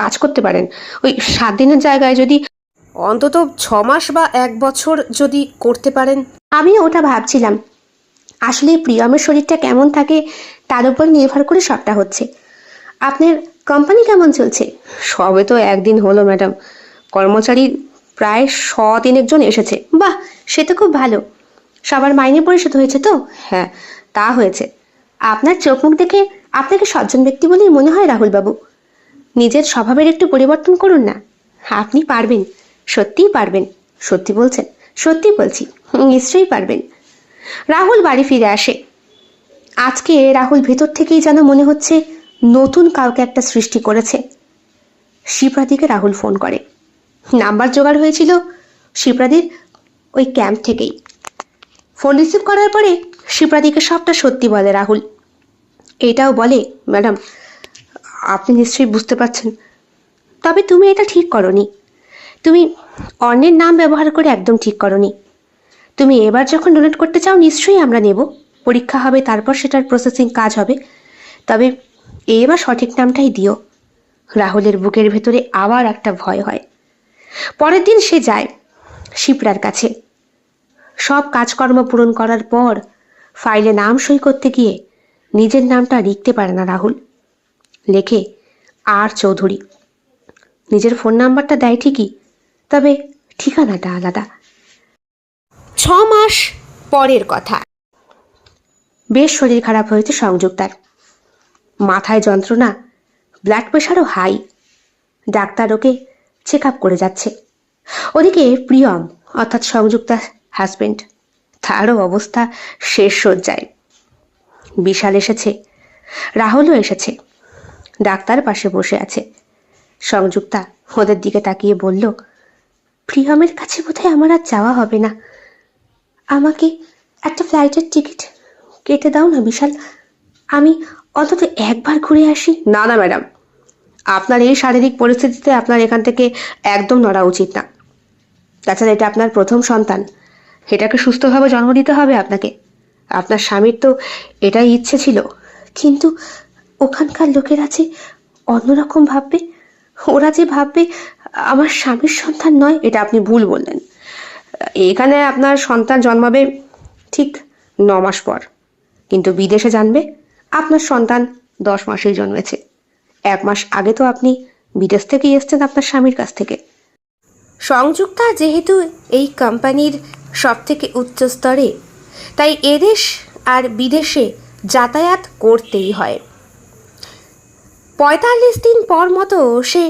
কাজ করতে পারেন। ওই 7 দিনের জায়গায় যদি অন্তত 6 মাস বা 1 বছর যদি করতে পারেন। আমি ওটা ভাবছিলাম। আসলে প্রিয়মের শরীরটা কেমন থাকে তার উপর নির্ভর করে সবটা হচ্ছে। আপনার কোম্পানি কেমন চলছে? সবে তো 1 দিন হলো ম্যাডাম। কর্মচারী প্রায় 100-3 জন এসেছে। বাহ, সে তো খুব ভালো। সবার মাইনে পরিশোধ হয়েছে তো? হ্যাঁ, তা হয়েছে। আপনার চোখ মুখ দেখে আপনাকে সজ্জন ব্যক্তি বলেই মনে হয় রাহুল বাবু। নিজের স্বভাবের একটু পরিবর্তন করুন না। আপনি পারবেন, সত্যিই পারবেন। সত্যি বলছেন? সত্যি বলছি, নিশ্চয়ই পারবেন। রাহুল বাড়ি ফিরে আসে। আজকে রাহুল ভেতর থেকেই যেন মনে হচ্ছে নতুন কাউকে একটা সৃষ্টি করেছে। শিপ্রাদিকে রাহুল ফোন করে। নাম্বার জোগাড় হয়েছিল শিপ্রাদির ওই ক্যাম্প থেকেই। ফোন রিসিভ করার পরে শিপ্রাদিকে সবটা সত্যি বলে রাহুল। এটাও বলে, ম্যাডাম আপনি নিশ্চয়ই বুঝতে পারছেন, তবে তুমি এটা ঠিক করনি। তুমি অন্যের নাম ব্যবহার করে একদম ঠিক করনি। তুমি এবার যখন ডোনেট করতে চাও নিশ্চয়ই আমরা নেব। পরীক্ষা হবে, তারপর সেটার প্রসেসিং কাজ হবে। তবে এবার সঠিক নামটাই দিও। রাহুলের বুকের ভেতরে আবার একটা ভয় হয়। পরের দিন সে যায় শিপ্রার কাছে। সব কাজকর্ম পূরণ করার পর ফাইলে নাম সই করতে গিয়ে নিজের নামটা লিখতে পারে না রাহুল। লেখে আর চৌধুরী। নিজের ফোন নাম্বারটা দেয় ঠিকই, তবে ঠিকানাটা আলাদা। 6 মাস পরের কথা। বেশ শরীর খারাপ হয়েছে সংযুক্তার। মাথায় যন্ত্রণা, ব্লাড প্রেশারও হাই। ডাক্তার ওকে চেক আপ করে যাচ্ছে। ওদিকে প্রিয়ম অর্থাৎ সংযুক্তার হাজবেন্ড, তারও অবস্থা শেষ সজ্জায়। বিশাল এসেছে, রাহুলও এসেছে। ডাক্তার পাশে বসে আছে। সংযুক্তা ওদের দিকে তাকিয়ে বলল, প্রিয়মের কাছে বোধহয় আমার আর যাওয়া হবে না। আমাকে একটা ফ্লাইটের টিকিট কেটে দাও না বিশাল, আমি অন্তত একবার ঘুরে আসি। না না ম্যাডাম, আপনার এই শারীরিক পরিস্থিতিতে আপনার এখান থেকে একদম নড়া উচিত না। তাছাড়া এটা আপনার প্রথম সন্তান, এটাকে সুস্থভাবে জন্ম দিতে হবে আপনাকে। আপনার স্বামীর তো এটাই ইচ্ছে ছিল, কিন্তু ওখানকার লোকেরা যে অন্যরকম ভাববে। ওরা যে ভাববে আমার স্বামীর সন্তান নয়, এটা আপনি ভুল বললেন। এখানে আপনার সন্তান জন্মাবে ঠিক 9 মাস পর, কিন্তু বিদেশে জানবে আপনার সন্তান 10 মাসেই জন্মেছে। 1 মাস আগে তো আপনি বিদেশ থেকেই এসছেন আপনার স্বামীর কাছ থেকে। সংযুক্তা যেহেতু এই কোম্পানির সব থেকে উচ্চ স্তরে, তাই এদেশ আর বিদেশে যাতায়াত করতেই হয়। 45 দিন পর মতো সে